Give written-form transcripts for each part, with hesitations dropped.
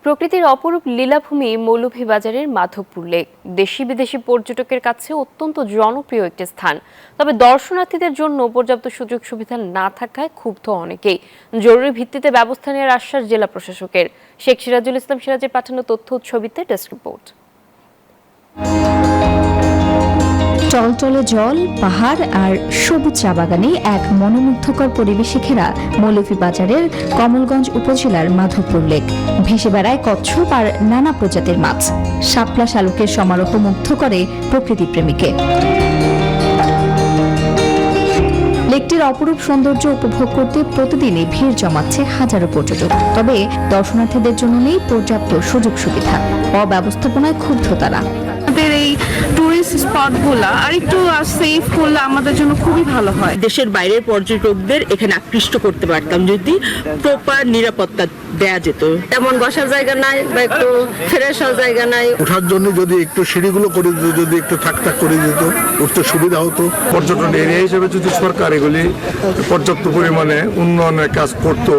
প্রকৃতির অপরূপ লীলাভূমি মৌলভীবাজারের মাধবপুর লেক দেশি বিদেশি পর্যটকের কাছে অত্যন্ত জনপ্রিয় একটি স্থান। তবে দর্শনার্থীদের জন্য পর্যাপ্ত সুযোগ সুবিধা না থাকায় ক্ষুব্ধ অনেকেই। জরুরি ভিত্তিতে ব্যবস্থা নেওয়ার আশ্বাস জেলা প্রশাসকের। শেখ সিরাজুল ইসলাম সিরাজের পাঠানো তথ্য ছবিতে ডেস্ক রিপোর্ট। টলটলে জল, পাহাড় আর সবুজ চা বাগানে এক মনোমুগ্ধকর পরিবেশে ঘেরা মৌলভীবাজারের কমলগঞ্জ উপজেলার মাধবপুর লেক। ভেসে বেড়ায় কচ্ছপ আর নানা প্রজাতির মাছ। শাপলা শালুকের সমারোহ মুগ্ধ করে প্রকৃতিপ্রেমীকে। লেকটির অপরূপ সৌন্দর্য উপভোগ করতে প্রতিদিনই ভিড় জমাচ্ছে হাজারো পর্যটক। তবে দর্শনার্থীদের জন্য নেই পর্যাপ্ত সুযোগ সুবিধা। অব্যবস্থাপনায় ক্ষুব্ধ তারা। আমাদের এই টুরিস্ট স্পটগুলো আর একটু সেফ করলে আমাদের জন্য খুবই ভালো হয়। দেশের বাইরের পর্যটকদের এখানে আকৃষ্ট করতে পারতাম যদি প্রপার নিরাপত্তা দেয়া যেত। তেমন বসার জায়গা নাই বা একটু ফ্রেশ হওয়ার জায়গা নাই। ওঠার জন্য যদি একটু সিঁড়িগুলো করে দিত, যদি একটু ঠাকঠাক করে দিত, উঠতে সুবিধা হতো। পর্যটন এরিয়া হিসেবে যদি সরকার এগুলি পর্যাপ্ত পরিমাণে উন্নয়নের কাজ করতো,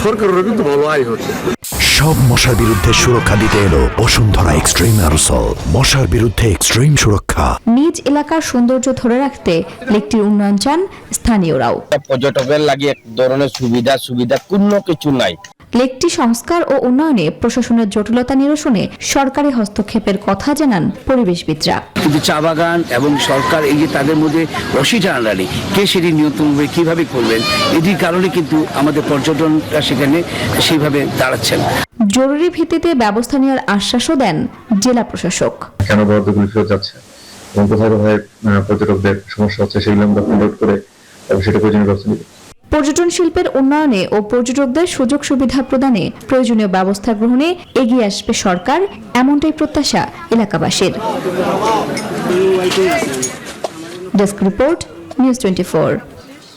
সরকারেরও কিন্তু ভালো আয় হতো। সব মশার বিরুদ্ধে সুরক্ষা দিতে এলো বসুন্ধরা এক্সট্রিম অ্যারোসল। মশার বিরুদ্ধে এক্সট্রিম সুরক্ষা। নিজ এলাকার সৌন্দর্য ধরে রাখতে লেকটির উন্নয়ন চান স্থানীয়রাও। পর্যটকের লাগে এক ধরনের সুবিধা কোনো কিছু নাই। লেকটি সংস্কার ও উন্নয়নে প্রশাসনের জটিলতা নিরসনে সরকারি হস্তক্ষেপের কথা জানান পরিবেশবিদরা। কিন্তু চা বাগান এবং সরকার এই যে তাদের মধ্যে রশি টানাটানি, কে সেটি নিয়ন্ত্রণ করবে, কিভাবে করবেন, এটির কারণে কিন্তু আমাদের পর্যটনটা সেখানে সেইভাবে দাঁড়াচ্ছে না। জরুরি ভিত্তিতে ব্যবস্থা নেওয়ার আশ্বাসও দেন জেলা প্রশাসক। কেন বরাদ্দগুলি ফেরত যাচ্ছে এবং কোথায় কোথায় পর্যটকদের সমস্যা হচ্ছে সেগুলো আমরা নোট করে সেটা প্রয়োজনীয় ব্যবস্থা নিব। পর্যটন শিল্পের উন্নয়নে ও পর্যটকদের সুযোগ সুবিধা প্রদানে প্রয়োজনীয় ব্যবস্থা গ্রহণে এগিয়ে আসবে সরকার, এমনটাই প্রত্যাশা এলাকাবাসীর। Desk report, news 24।